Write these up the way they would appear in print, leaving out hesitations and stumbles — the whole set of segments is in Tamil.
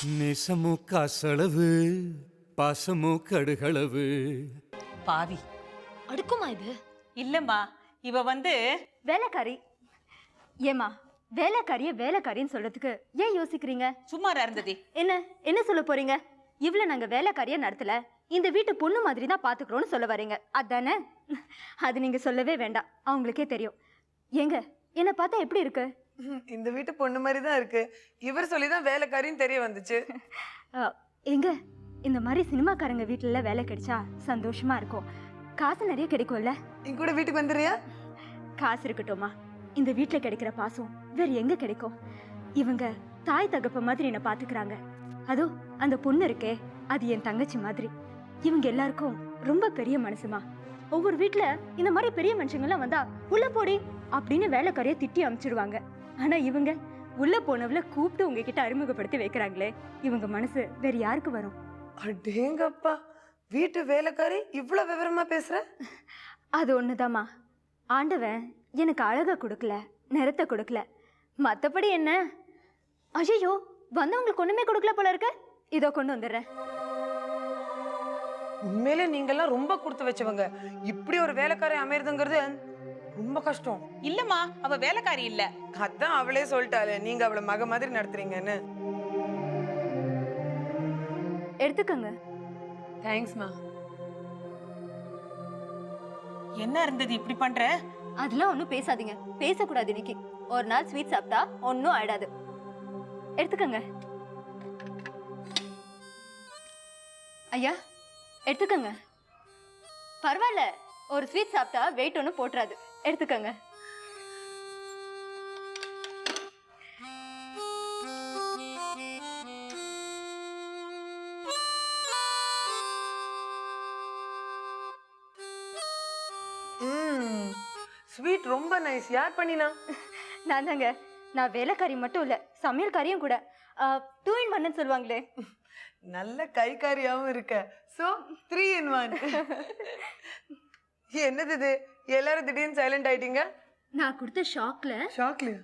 நேசமோ காசளவு பாசமோ கடுகளவு. பாவி அடுக்குமா இது? இல்லம்மா, இவ வேலைக்காரி. ஏமா வேலைக்காரிய வேலைக்காரின்னு சொல்றதுக்கு ஏன் யோசிக்கிறீங்க? சும்மாரா இருந்தது. என்ன சொல்ல போறீங்க? இவ்வளவு நாங்க வேலைக்காரியா நடத்தல, இந்த வீட்டு பொண்ணு மாதிரி தான் பாத்துக்கிறோம்னு சொல்ல வரீங்க, அதானே? அது நீங்க சொல்லவே வேண்டாம், அவங்களுக்கே தெரியும். ஏங்க என்ன பார்த்தா எப்படி இருக்கு? இந்த வீட்டு பொண்ணு மாதிரி தான் இருக்கு. இவர் சொல்லிதான் வேலைக்காரின்னு தெரிய வந்துச்சு. எங்க இந்த மாதிரி சினிமாக்காரங்க வீட்டுல வேலை கிடைச்சா சந்தோஷமா இருக்கும். காசு நிறைய கிடைக்கும்ல. என் கூட வீட்டுக்கு வந்துடுறியா? காசு இருக்கட்டும்மா, இந்த வீட்டுல கிடைக்கிற பாசம் வேற எங்க கிடைக்கும்? இவங்க தாய் தகப்ப மாதிரி என்ன பாத்துக்கிறாங்க. அதோ அந்த பொண்ணு இருக்கே, அது என் தங்கச்சி மாதிரி. இவங்க எல்லாருக்கும் ரொம்ப பெரிய மனசுமா. ஒவ்வொரு வீட்டுல இந்த மாதிரி பெரிய மனுஷங்க எல்லாம் வந்தா உள்ள போடி அப்படின்னு வேலைக்காரிய திட்டி அனுப்பிச்சிடுவாங்க. ஆனா இவங்க உள்ள போனவள கூப்பிட்டு உங்ககிட்ட அறிமுகப்படுத்தி வைக்கிறாங்களே, இவங்க மனசு வேற யாருக்கு வரும்? அடேங்கப்பா, வீட்டு வேலைக்காரி இவ்வளவு விவரமா பேசுற? அது ஒண்ணுதாம்மா, ஆண்டவன் எனக்கு அழகை கொடுக்கல, நிறத்தை கொடுக்கல, மத்தபடி என்ன? ஐயோ, வந்தவங்களுக்கு ஒண்ணுமே கொடுக்கல போல இருக்க. இதோ கொண்டு வந்துடுறேன். உண்மையிலே நீங்கெல்லாம் ரொம்ப கொடுத்து வச்சவங்க. இப்படி ஒரு வேலைக்காரி அமைறதுங்கிறது ரொம்ப கஷ்டம். இல்லம்மா, அவ வேலைக்காரி இல்ல. அதான் அவளே சொல்லிட்டாளே, நீங்க அவளை மக மாதிரி நடத்துறீங்கன்னு. எடுத்துக்கங்க. தேங்க்ஸ்மா. என்ன இருந்தது இப்படி பண்ற? அதெல்லாம் ஒன்றும் பேசாதீங்க, பேசக்கூடாது. இன்னைக்கு ஒரு நாள் ஸ்வீட் சாப்பிட்டா ஒன்றும் ஆயிடாது. எடுத்துக்கங்க. ஐயா எடுத்துக்கங்க. பரவாயில்ல, ஒரு ஸ்வீட் சாப்பிட்டா வெயிட் ஒன்றும் போட்டுறாது. எடுத்துக்கங்க. ஸ்வீட் ரொம்ப நைஸ். யார் பண்ணினா? நான் தாங்க. நான் வேலைக்காரி மட்டும் இல்ல, சமையல்காரியும் கூட. 2 in 1 சொல்லுவாங்களே. நல்ல கைக்காரியாவும் இருக்க. So 3 in 1. என்னது இது? எல்லாரும் திடீர்னு சைலண்ட் ஆயிட்டீங்க. நான் கொடுத்த ஷாக்ல. ஷாக்லயா?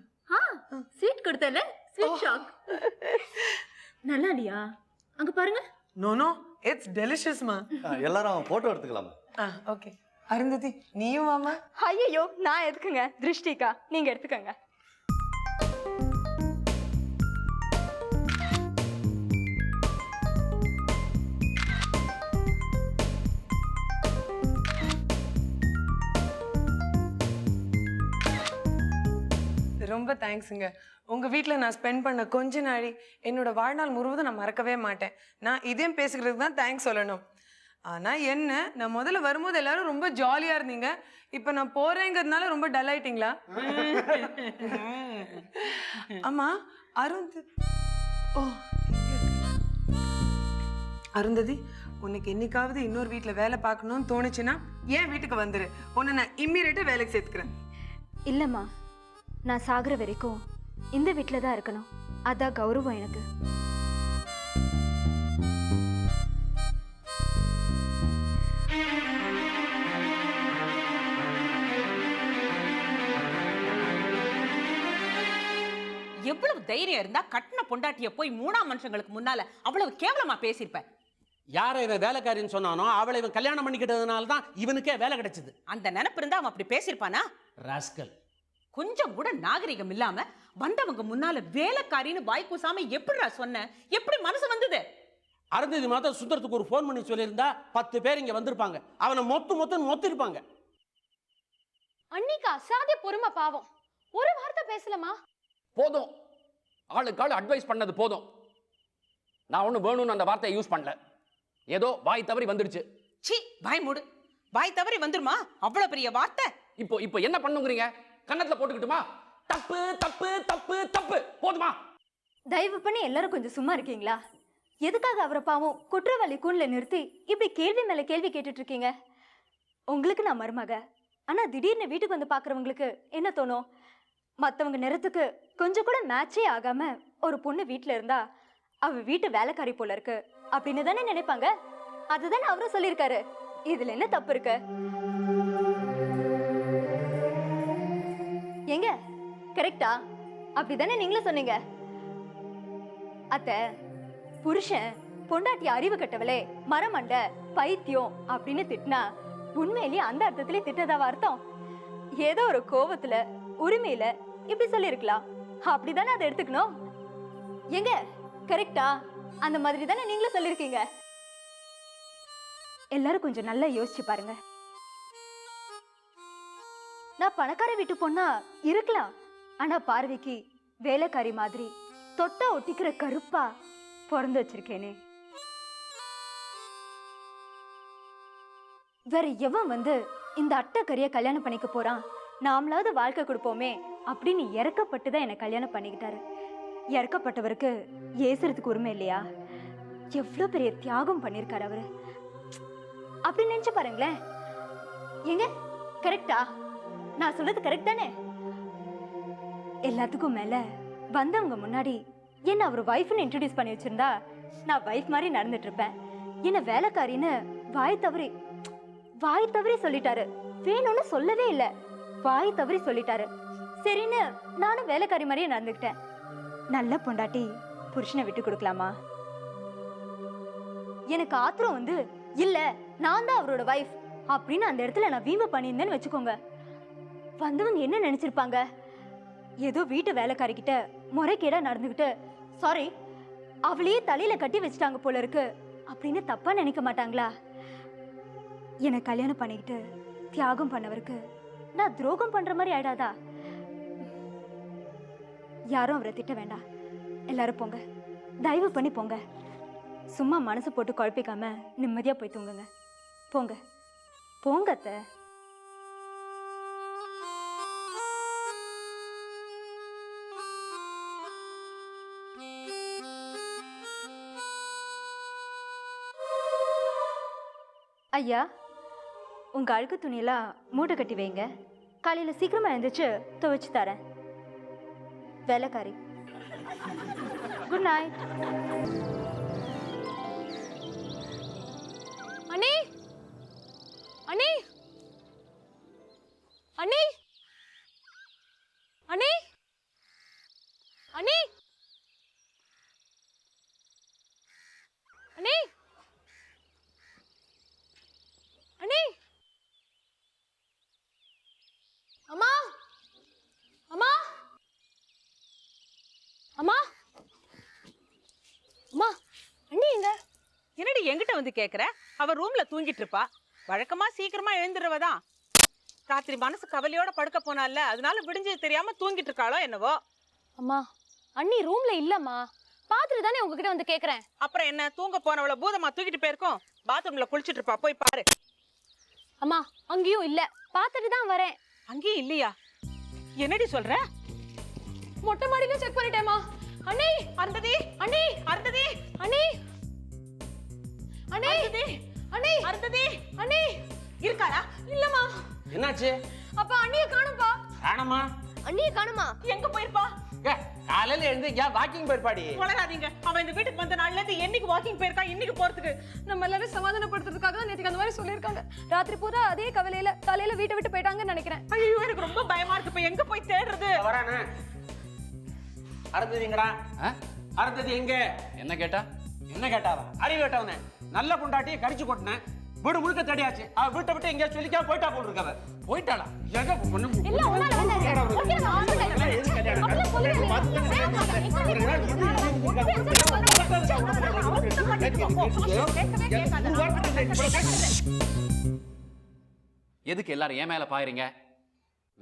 ஸ்வீட் கொடுத்தல, ஸ்வீட் ஷாக். நல்லா இல்லையா? அங்க பாருங்க. நோ நோ, இட்ஸ் டெலிஷியஸ் மா. எல்லாரும் போட்டோ எடுத்துக்கலாமா? ஓகே. அருந்ததி, நீயும் வாமா. ஐயோ, நான் எதுக்குங்க? திருஷ்டிகா, நீங்க எடுத்துக்கங்க. ரொம்ப தேங்க்ஸுங்க. உங்க வீட்டில் நான் ஸ்பெண்ட் பண்ண கொஞ்ச நாளி என்னோட வாழ்நாள் முழுவதும் நான் மறக்கவே மாட்டேன். நான் இதையும் பேசுகிறதுக்கு தான் தேங்க்ஸ் சொல்லணும். ஆனால் என்ன, நான் முதல்ல வரும்போது எல்லாரும் ரொம்ப ஜாலியாக இருந்தீங்க. இப்போ நான் போகிறேங்கிறதுனால ரொம்ப டல் ஆயிட்டீங்களா? ஆமாம், அருந்ததி, உனக்கு என்னைக்காவது இன்னொரு வீட்டில் வேலை பார்க்கணும்னு தோணுச்சுன்னா ஏன் வீட்டுக்கு வந்துரு. உன்னை நான் இம்மீடியட்டாக வேலைக்கு சேர்த்துக்கிறேன். இல்லம்மா, நான் சாகுற வரைக்கும் இந்த வீட்டில் தான் இருக்கணும். அதான் கௌரவம் எனக்கு. எவ்வளவு தைரியம் இருந்தா கட்டின பொண்டாட்டிய போய் 3ஆம் மனுஷங்களுக்கு முன்னால அவ்வளவு கேவலமா பேசியிருப்ப. யாரை இவன் வேலைக்காரின்னு சொன்னானோ அவளை இவன் கல்யாணம் பண்ணிக்கிட்டதுனால தான் இவனுக்கே வேலை கிடைச்சது. அந்த நினைப்பு இருந்தா அவன் அப்படி பேசியிருப்பானா? ராஸ்கல். கொஞ்சம் கூட நாகரிகம் இல்லாம வந்தவங்க முன்னால வேலைக்காரின்னு வாய் கூசாம எப்படிடா சொன்ன? எப்படி மனசு வந்தது? அருந்ததி மாதம் சுந்தரத்துக்கு ஒரு ஃபோன் பண்ணி சொல்லியிருந்தா 10 பேர் இங்க வந்திருப்பாங்க. அவனை மொத்திருப்பாங்க. அன்னிக்கா சாதி பொறுமை பாவம், ஒரு வார்த்தை பேசலாமா? போதும், ஆளுக்காள் அட்வைஸ் பண்ணது போதும். நான் ஒன்றும் வேணும்னு அந்த வார்த்தையை யூஸ் பண்ணல. ஏதோ வாய் தவறி வந்துடுச்சு. சி, வாய் மூடு. வாய் தவறி வந்துருமா அவ்வளவு பெரிய வார்த்தை? இப்போ என்ன பண்ணுங்கிறீங்க? கன்னத்துல போட்டுக்கிட்டுமா? தப்பு தப்பு தப்பு தப்பு, போதுமா? தயவு பண்ணி எல்லாரும் கொஞ்சம் சும்மா இருக்கீங்களா? எதுக்காக அவரை பாவம் குற்றவாளி கூண்ல நிறுத்தி இப்படி கேள்வி மேல கேள்வி கேட்டுட்டு இருக்கீங்க? உங்களுக்கு நான் மருமக, ஆனா திடீர்னு வீட்டுக்கு வந்து பாக்குறவங்களுக்கு என்ன தோணும்? மற்றவங்க நிறத்துக்கு கொஞ்சம் கூட மேட்சே ஆகாம ஒரு பொண்ணு வீட்டில் இருந்தா அவ வீட்டு வேலைக்காரி போல இருக்கு அப்படின்னு தானே நினைப்பாங்க. அதுதானே அவரும் சொல்லியிருக்காரு. இதுல என்ன தப்பு இருக்கு? எங்க கரெக்டா? அப்படிதானே நீங்களும் சொன்னீங்க. அத்தை, புருஷன் பொண்டாட்டி அறிவு கட்டவளே, மரமண்ட, பைத்தியம் அப்படின்னு திட்டினா உண்மையிலேயே அந்த அர்த்தத்திலே திட்டதாவா அர்த்தம்? ஏதோ ஒரு கோவத்துல உரிமையில இப்படி சொல்லிருக்கலாம். அப்படிதானே அதை எடுத்துக்கணும். எங்க கரெக்டா? அந்த மாதிரி தானே நீங்களும் சொல்லிருக்கீங்க. எல்லாரும் கொஞ்சம் நல்லா யோசிச்சு பாருங்க. நான் பணக்கார வீட்டு பொண்ணா இருக்கலாம், ஆனா பார்வைக்கு வேலைக்காரி மாதிரி தொட்டா ஒட்டிக்கிற கருப்பா பிறந்து வச்சிருக்கேனே. வேற எவன் வந்து இந்த அட்டைக்கறிய கல்யாணம் பண்ணிக்க போறான்? நாமளாவது வாழ்க்கை கொடுப்போமே அப்படின்னு இறக்கப்பட்டுதான் என்னை கல்யாணம் பண்ணிக்கிட்டாரு. இறக்கப்பட்டவருக்கு ஏசுறதுக்கு உரிமை இல்லையா? எவ்வளவு பெரிய தியாகம் பண்ணிருக்காரு அவரு. அப்படி நினைச்சு பாருங்களேன். எங்க கரெக்டா? நான் சொல்றது கரெக்ட் தானே? எல்லாத்துக்கும் மேல வந்தவங்க முன்னாடி என்ன அவர் வைஃப்னு இன்ட்ரோடியூஸ் பண்ணி வச்சிருந்தா நான் வைஃப் மாதிரி நடந்துட்டு இருப்பேன். என்ன வேலைக்காரின்னு வாய் தவறி சொல்லிட்டாரு. வேணும்னு சொல்லவே இல்லை, வாய் தவறி சொல்லிட்டாரு. சரின்னு நானும் வேலைக்காரி மாதிரியே நடந்துக்கிட்டேன். நல்ல பொண்டாட்டி புருஷனை விட்டு கொடுக்கலாமா? எனக்கு ஆத்திரம் வந்து இல்ல நான் தான் அவரோட வைஃப் அப்படின்னு அந்த இடத்துல நான் வீம்பு பண்ணியிருந்தேன்னு வச்சுக்கோங்க. வந்தவங்க என்ன நினைச்சிருப்பாங்க? ஏதோ வீட்டு வேலைக்காரி கிட்ட முறைகேடா நடந்துகிட்டு சாரி அவளையே தலையில கட்டி வச்சுட்டாங்க போல இருக்கு அப்படின்னு தப்பா நினைக்க மாட்டாங்களா? என்னை கல்யாணம் பண்ணிக்கிட்டு தியாகம் பண்ணவருக்கு நான் துரோகம் பண்ற மாதிரி ஆயிடாதா? யாரும் அவரை திட்ட வேண்டாம். எல்லாரும் போங்க, தயவு பண்ணி போங்க. சும்மா மனசு போட்டு குழப்பிக்காம நிம்மதியா போய் தூங்குங்க. போங்க போங்க அத்தை. ஐயா, உங்க அழுக்கு துணியெல்லாம் மூட்டை கட்டி வைங்க. காலையில சீக்கிரமா எழுந்திரிச்சு துவைச்சு தரேன். வேலைக்காரி. Good night. அண்ணி அண்ணி அண்ணி அண்ணி அண்ணி அண்ணி அண்ணி அம்மா அம்மா அம்மா அம்மா அண்ணி எங்க? என்னடி என்கிட்ட வந்து கேக்குற? அவ ரூம்ல தூங்கிட்டு இருப்பா. வழக்கமா சீக்கிரமா எழுந்துருவதான். ராத்திரி மனசு கவலையோட படுக்க போனால, அதனால விடிஞ்சது தெரியாம தூங்கிட்டு இருக்காளோ என்னவோ. அம்மா அண்ணி ரூம்ல இல்லம்மா, பாத்துட்டு தானே உங்ககிட்ட வந்து கேக்குறேன். அப்புறம் என்ன, தூங்க போனவள பூதமா தூக்கிட்டு போயிருக்கோம். பாத்ரூம்ல குளிச்சிட்டு இருப்பா, போய் பாரு. அம்மா அங்கேயும் இல்ல, பாத்துட்டு தான் வரேன். அங்கேயும் இல்லையா? என்னடி சொல்ற? மொட்டை மாடியில செக் பண்ணிட்டேமா. அண்ணி அருந்ததி, அண்ணி அருந்ததி, அண்ணி அண்ணி அருந்ததி, அண்ணி அருந்ததி, அண்ணி இருக்காரா? இல்லம்மா. என்னாச்சு? அப்பா அண்ணிய காணும்பா. காணமா? அண்ணிய காணுமா? எங்க போயிருப்பா? காலையில எழுந்து வாக்கிங் போயிருப்பாடி. வளராதீங்க. அவன் இந்த வீட்டுக்கு வந்த நாள்ல இருந்து என்னைக்கு வாக்கிங் போயிருக்கா, இன்னைக்கு போறதுக்கு? நம்ம எல்லாரும் சமாதானப்படுத்துறதுக்காக தான் நேத்துக்கு அந்த மாதிரி சொல்லியிருக்காங்க. ராத்திரி பூரா அதே கவலையில தலையில வீட்டை விட்டு போயிட்டாங்கன்னு நினைக்கிறேன். ஐயோ, எனக்கு ரொம்ப பயமா இருக்கு. இப்ப எங்க போய் தேடுறது? வரானே. அருந்ததிங்கடா. அருந்ததி எங்க? என்ன கேட்டா? என்ன கேட்டாவா? அறிவு கேட்டவனே. நல்ல பொண்டாட்டியை கடிச்சு கொட்டினேன். வீடு முழுக்க தேடியாச்சு. அவ வீட்டை விட்டு எங்கேயா சொல்லிக்கா போயிட்டா போல் இருக்கவ. போயிட்டாளா? எங்க பொண்ணு? இல்ல உன்னால வந்தாரு. ஓகே நான் ஆன்லைன்ல. அப்படியே எதுக்கு எல்லாரும் ஏன் மேல பாயறீங்க?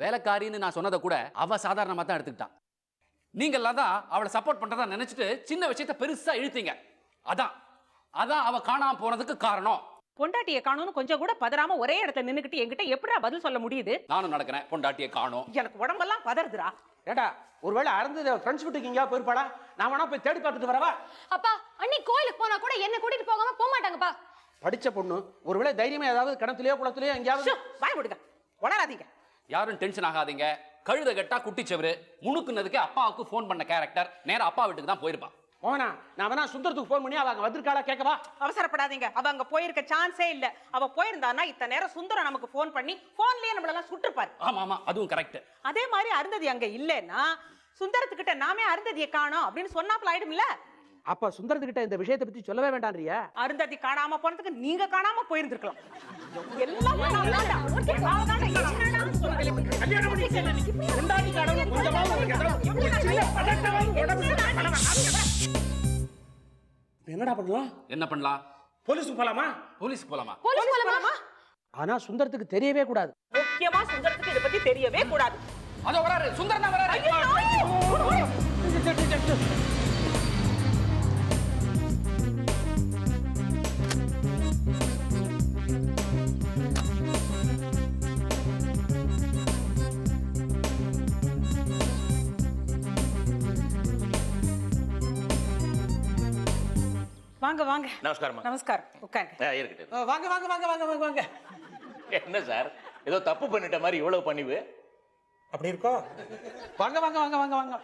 வேலைக்காரின்னு நான் சொன்னதை கூட அவ சாதாரணமா தான் எடுத்துக்கிட்டான். நீங்கெல்லாம் தான் அவளை சப்போர்ட் பண்றதா நினைச்சிட்டு சின்ன விஷயத்தை பெருசா இழுத்தீங்க. அதான் அவ காணாம போனதுக்கு காரணம். பொண்டாட்டியை காணும்னு கொஞ்சம் கூட பதறாம ஒரே இடத்துல நின்னுக்கிட்டு என்கிட்ட எப்படிடா பதில் சொல்ல முடியுது? நானும் நடக்கிறேன், பொண்டாட்டியை காணோம். எனக்கு உடம்பெல்லாம் பதறுதுடா. ஏடா, ஒருவேளை அருந்ததி ஃப்ரெண்ட்ஸ் வீட்டுக்கு எங்கேயா போயிருப்பாளா? நான் வேணா போய் தேடி பார்த்துட்டு வரவா? அப்பா அண்ணி கோயிலுக்கு போனா கூட என்ன கூட்டிட்டு போகாம போக மாட்டாங்கப்பா. படிச்ச பொண்ணு ஒருவேளை தைரியமா ஏதாவது கிணத்துலயோ குளத்துலயோ எங்கேயாவது. வாய் விடுங்க, உளராதீங்க. யாரும் டென்ஷன் ஆகாதீங்க. கழுத கட்டா குட்டிச்சவரு முணுக்குனதுக்கு அப்பாவுக்கு ஃபோன் பண்ண கேரக்டர் நேரா அப்பா வீட்டுக்கு தான் போயிருப்பான். மோகனா, நான் வேணா சுந்தரத்துக்கு ஃபோன் பண்ணி அவங்க வந்திருக்காளா கேட்கவா? அவசரப்படாதீங்க. அவ அங்க போயிருக்க சான்ஸே இல்ல. அவ போயிருந்தானா இத்தனை நேரம் சுந்தரம் நமக்கு ஃபோன் பண்ணி போன்லயே நம்மளெல்லாம் சுட்டுப்பாரு. ஆமா ஆமா, அதுவும் கரெக்ட். அதே மாதிரி அருந்ததி அங்க இல்லைன்னா சுந்தரத்துக்கிட்ட நாமே அருந்ததியை காணோம் அப்படின்னு சொன்னாப்ல ஆயிடும்ல. அப்ப சுந்தரத்துக்கிட்ட இந்த விஷயத்தை பத்தி சொல்லவே வேண்டாம்ன்றியா? அருந்ததி காணாம போனதுக்கு நீங்க காணாம போயிருந்திருக்கலாம். எல்லாம் பண்ணாதான்டா. அவதான்டா என்னடா சொல்றீங்க? கல்யாணம் பண்ணி ரெண்டாடி கடவுள கொஞ்சமாவது உங்களுக்கு ஏதாவது சில பதட்டமாவது உடம்புல என்னடா பண்ணலாம்? என்ன பண்ணலாம்? போலீஸ்க்கு போலாமா? போலீஸ்க்கு போலாமா? போலீஸ் போலாமா? ஆனா சுந்தரத்துக்கு தெரியவே கூடாது. முக்கியமா சுந்தரத்துக்கு இத பத்தி தெரியவே கூடாது. அதோ வராரு, சுந்தர் தான் வராரு. வாங்க வாங்க. நமஸ்காரம்மா. நமஸ்காரம். உட்காருங்க. இருக்கட்டும். வாங்க வாங்க வாங்க வாங்க வாங்க வாங்க. என்ன சார் ஏதோ தப்பு பண்ணிட்ட மாதிரி இவ்வளவு பணிவு? அப்படி இருக்கோ? வாங்க வாங்க வாங்க வாங்க வாங்க.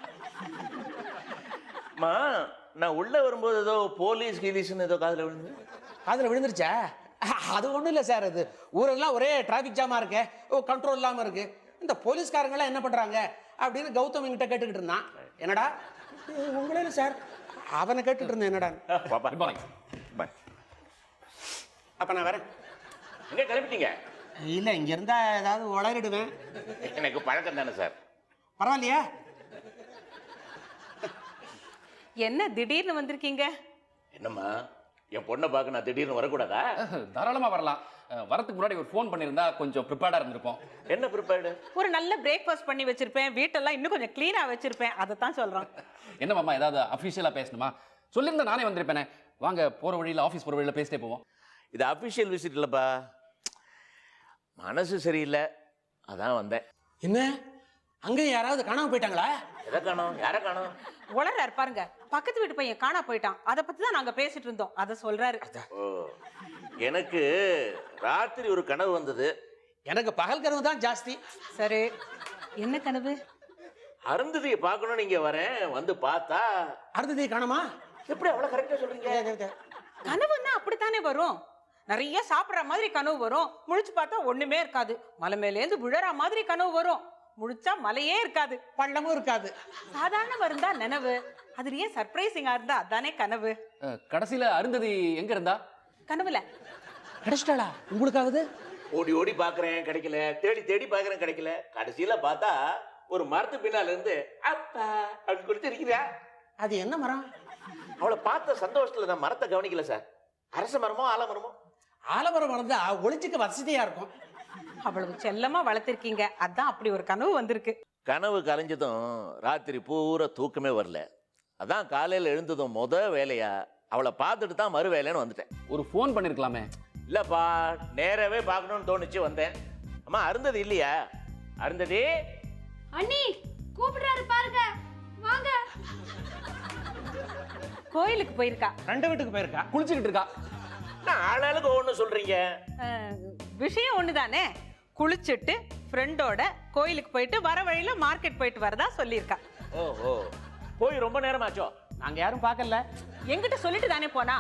அம்மா, நான் உள்ள வரும்போது ஏதோ போலீஸ் கீலீஸ்னு ஏதோ காதுல விழுந்து. காதுல விழுந்துருச்சா? அது ஒண்ணும் இல்ல சார். அது ஊரெல்லாம் ஒரே டிராபிக் ஜாமா இருக்கு, கண்ட்ரோல் இல்லாம இருக்கு. இந்த போலீஸ்காரங்க எல்லாம் என்ன பண்றாங்க அப்படின்னு கௌதம் என்கிட்ட கேட்டுக்கிட்டு இருந்தான். என்னடா உங்களே இல்ல சார், அவனை கேட்டுட்டு இருந்தேன். என்னடா பாப்பா. Good morning. Bye. அப்ப நான் வரேன். எங்க கிளம்பிட்டீங்க? இல்ல இங்க இருந்தா ஏதாவது உளறிடுவேன். எனக்கு பழக்கம் தானே சார். பரவாயில்லையா? என்ன திடீர்னு வந்திருக்கீங்க? என்னம்மா, என் பொண்ணை பார்க்க நான் திடீர்னு வரக்கூடாதா? தாராளமா வரலாம். வரதுக்கு முன்னாடி ஒரு ஃபோன் பண்ணியிருந்தா கொஞ்சம் ப்ரிப்பேர்டா இருந்திருப்போம். என்ன ப்ரிப்பேர்டு? ஒரு நல்ல பிரேக்ஃபாஸ்ட் பண்ணி வச்சிருப்பேன், வீட்டெல்லாம் இன்னும் கொஞ்சம் க்ளீனா வச்சிருப்பேன். அதை தான் சொல்றேன். என்ன மாமா, ஏதாவது அஃபிஷியலா பேசணுமா? சொல்லியிருந்தா நானே வந்திருப்பேனே. வாங்க, போற வழியில ஆஃபீஸ் போற வழியில பேசிட்டே போவோம். இது அபிஷியல் விசிட் இல்லப்பா, மனசு சரியில்லை, அதான் வந்தேன். என்ன அங்க யாராவது காணாம போயிட்டாங்களா? எதை காணோம்? யாரை காணோம்? உளறாரு பாருங்க. பக்கத்து வீட்டு பையன் காணா போயிட்டான். அதை பத்தி தான் நாங்க பேசிட்டு இருந்தோம். அதை சொல்றாரு. ஓ, எனக்கு ராத்திரி ஒரு கனவு வந்தது. எனக்கு பகல் கனவு தான் ஜாஸ்தி. சரி, என்ன கனவு? அருந்ததியை பார்க்கணும் நீங்க வரேன், வந்து பார்த்தா அருந்ததியை காணோமா? எப்படி அவ்வளவு கரெக்டா சொல்றீங்க? கனவுன்னா அப்படித்தானே வரும். நிறைய சாப்பிடுற மாதிரி கனவு வரும், முழிச்சு பார்த்தா ஒண்ணுமே இருக்காது. மலை மேலேந்து விழற மாதிரி கனவு வரும், முழிச்சா மலையே இருக்காது, பள்ளமும் இருக்காது. சாதாரண இருந்தா நினைவு, அதுலயே சர்ப்ரைசிங்கா இருந்தா அதானே கனவு. கடைசியில அருந்ததி எங்க இருந்தா? கனவுல கிடைச்சிட்டாளா உங்களுக்காவது? ஓடி ஓடி பாக்குறேன் கிடைக்கல, தேடி தேடி பாக்குறேன் கிடைக்கல. கடைசியில பார்த்தா ஒரு மரத்து பின்னால இருந்து அப்பா அப்படின்னு குடிச்சிருக்கிறா. அது என்ன மரம்? அவளை பார்த்த சந்தோஷத்துல நான் மரத்தை கவனிக்கல சார். அரச மரமோ ஆலமரமோ? ஆலமரம் வளர்ந்தா ஒளிச்சுக்க வசதியா இருக்கும். அவ்வளவு செல்லமா வளர்த்திருக்கீங்க, அதான் அப்படி ஒரு கனவு வந்திருக்கு. கனவு கலைஞ்சதும் ராத்திரி பூரா தூக்கமே வரல. அதான் காலையில எழுந்ததும் வேலையா அவளை பார்த்துட்டு தான் மறு வேலைன்னு வந்துட்டேன். ஒரு ஃபோன் பண்ணிருக்கலாமே. இல்லப்பா, நேராவே பார்க்கணும்னு தோணுச்சு வந்தேன். அம்மா, அருந்ததி இல்லையா? அருந்ததி அண்ணி கூப்பிடுறாரு பாருங்க, வாங்க. கோயிலுக்கு போயிருக்கா. ரெண்டு வீட்டுக்கு போயிருக்கா. குளிச்சுக்கிட்டு இருக்கா. நான் ஆளாளுக்கு ஒண்ணு சொல்றீங்க. விஷயம் ஒண்ணுதானே. குளிச்சுட்டு ஃப்ரெண்டோட கோயிலுக்கு போயிட்டு வர வழியில மார்க்கெட் போயிட்டு வரதா சொல்லியிருக்கா. ஓ, போய் ரொம்ப நேரம் ஆச்சோ? நாங்க யாரும் பார்க்கல. என்கிட்ட சொல்லிட்டு தானே போனா.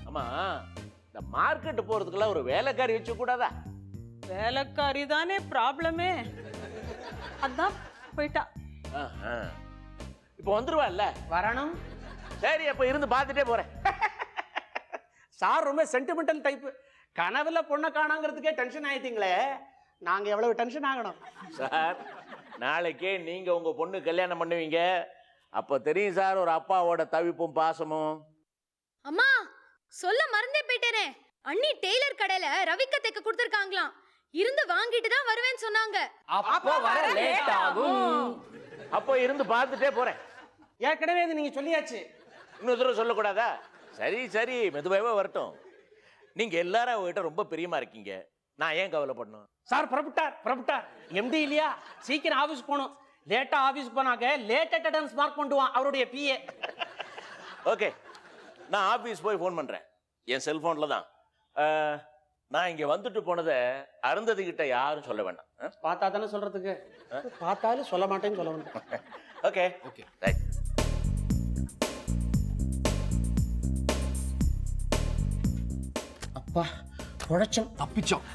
அம்மா, இந்த மார்க்கெட் போறதுக்கெல்லாம் ஒரு வேலைக்காரி வச்சு கூடாதா? வேலைக்காரி தானே ப்ராப்ளமே, அதான் போயிட்டா. இப்போ வந்துருவா இல்ல? வரணும். சரி, அப்ப இருந்து பார்த்துட்டே போறேன். சார் ரொம்ப சென்டிமெண்டல் டைப். கனவுல பொண்ணை காணாங்கிறதுக்கே டென்ஷன் ஆயிட்டீங்களே, நாங்க எவ்வளவு டென்ஷன் ஆகணும் சார்? நாளைக்கே நீங்க உங்க பொண்ணு கல்யாணம் பண்ணுவீங்க, அப்ப தெரியும் சார் ஒரு அப்பாவோட தவிப்பும் பாசமும். அம்மா சொல்ல மறந்தே போயிட்டேனே, அண்ணி டெய்லர் கடையில ரவிக்க தைக்க கொடுத்துருக்காங்களாம். இருந்து வாங்கிட்டு தான் வருவேன்னு சொன்னாங்க. அப்போ வர லேட் ஆகும். அப்போ இருந்து பார்த்துட்டே போறேன். ஏற்கனவே இது நீங்க சொல்லியாச்சு. இன்னொரு தடவை சொல்லக்கூடாதா? சரி சரி, மெதுவாகவே வரட்டும். நீங்க எல்லாரும் அவங்ககிட்ட ரொம்ப பிரியமா இருக்கீங்க, நான் ஏன் கவலைப்படணும்? சார் புறப்பட்டார். எம்டி இல்லையா, சீக்கிரம் ஆபீஸ் போகணும். லேட்டா ஆபீஸ் போனாக்க லேட் அட்டெண்டன்ஸ் மார்க் பண்ணுவான் அவருடைய பிஏ. ஓகே, நான் ஆபீஸ் போய் ஃபோன் பண்றேன், என் செல்போன்ல தான். நான் இங்க வந்துட்டு போனதை அருந்ததி கிட்ட யாரும் சொல்ல வேண்டாம். பார்த்தா தானே சொல்றதுக்கு, பார்த்தாலும் சொல்ல மாட்டேன்னு சொல்ல வேண்டாம். Okay okay, right. அப்பா குழைச்சம், தப்பிச்சோம்.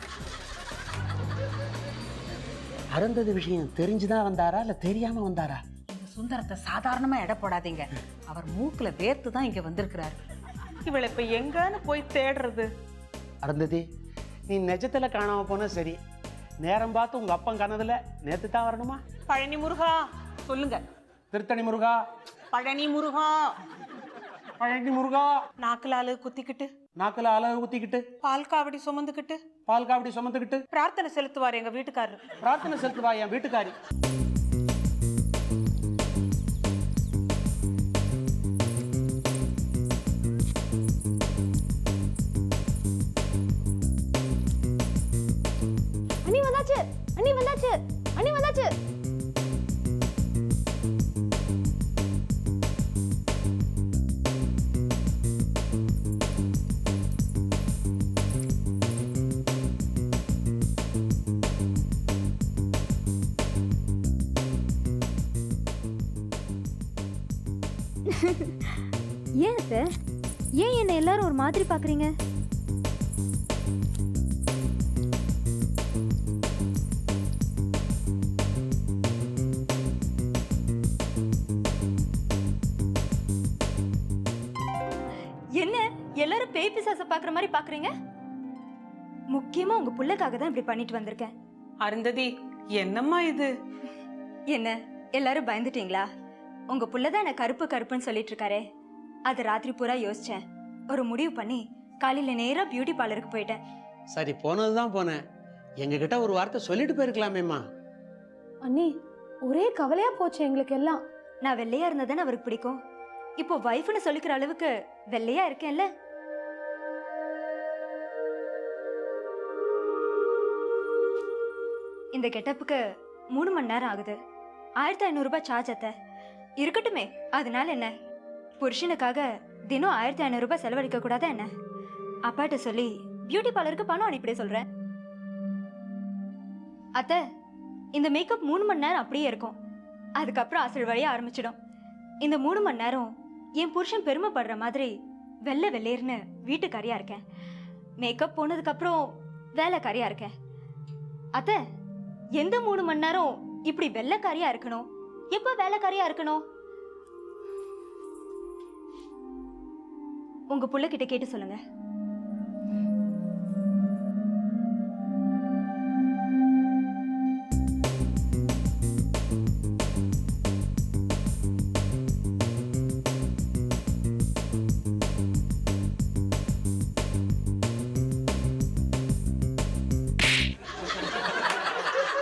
அருந்ததி விஷயம் தெரிஞ்சுதான் வந்தாரா இல்ல தெரியாம வந்தாரா? சுந்தரத்தை சாதாரணமா எடை போடாதீங்க. அவர் மூக்குல வேர்த்து தான் இங்க வந்திருக்கிறாரு. இவளை இப்ப எங்கன்னு போய் தேடுறது? அருந்ததி, நீ நிஜத்துல காணாம போனா சரி, நேரம் பார்த்து உங்க அப்பன் கனதுல நேத்து தான் வரணுமா? பழனி முருகா சொல்லுங்க. திருத்தணி முருகா, பழனி முருகா. பழனி முருகா. நாக்குல அழகு குத்திக்கிட்டு, நாக்குல அலகு ஊத்திக்கிட்டு, பால் காவடி சுமந்துக்கிட்டு, பால் காவடி சுமந்துக்கிட்டு பிரார்த்தனை செலுத்துவார் எங்க வீட்டுக்காரரு. பிரார்த்தனை செலுத்துவா என் வீட்டுக்காரி. அண்ணி வந்தாச்சு, அண்ணி வந்தாச்சு, அண்ணி வந்தாச்சு. ஏன் அத்தை? ஏன் என்ன எல்லாரும் ஒரு மாதிரி பாக்குறீங்க? என்ன எல்லாரும் பேய் பிசாச பாக்குற மாதிரி பாக்குறீங்க? முக்கியமா உங்க புள்ளைக்காக தான் இப்படி பண்ணிட்டு வந்திருக்கேன். அருந்ததி, என்னம்மா இது? என்ன எல்லாரும் பயந்துட்டீங்களா? உங்க புள்ளதான் என்ன கருப்பு கருப்புன்னு சொல்லிட்டு இருக்காரே, அது ராத்திரி பூரா யோசிச்சேன். ஒரு முடிவு பண்ணி காலையில நேரா பியூட்டி பார்லருக்கு போயிட்டேன். சரி, போனதுதான் போனேன். எங்ககிட்ட ஒரு வார்த்தை சொல்லிட்டு போயிருக்கலாமேம்மா. அண்ணி ஒரே கவலையா போச்சு எங்களுக்கு எல்லாம். நான் வெள்ளையா இருந்ததானே அவருக்கு பிடிக்கும். இப்போ வைஃப்னு சொல்லிக்கிற அளவுக்கு வெள்ளையா இருக்கேன்ல. இந்த கெட்டப்புக்கு 3 மணி நேரம் ஆகுது. 1500 ரூபாய் சார்ஜ் அத்தை. இருக்கட்டுமே, அதனால என்ன? புருஷனுக்காக தினம் 1500 ரூபாய் செலவழிக்க கூடாதா என்ன? அப்பாட்ட சொல்லி பியூட்டி பார்லருக்கு பணம் அனுப்பிட சொல்றேன். அத்தை, இந்த மேக்கப் 3 மணி நேரம் அப்படியே இருக்கும். அதுக்கப்புறம் அசல் வழியா ஆரம்பிச்சிடும். இந்த 3 மணி நேரம் என் புருஷன் பெருமைப்படுற மாதிரி வெள்ளை வெள்ளையர்னு வீட்டுக்காரியா இருக்கேன். மேக்கப் போனதுக்கு அப்புறம் வேலைக்காரியா இருக்கேன். அத்தை, எந்த 3 மணி நேரம் இப்படி வெள்ளைக்காரியா இருக்கணும், எப்ப வேலைக்காரியா இருக்கணும்? உங்க புள்ள கிட்ட கேட்டு சொல்லுங்க.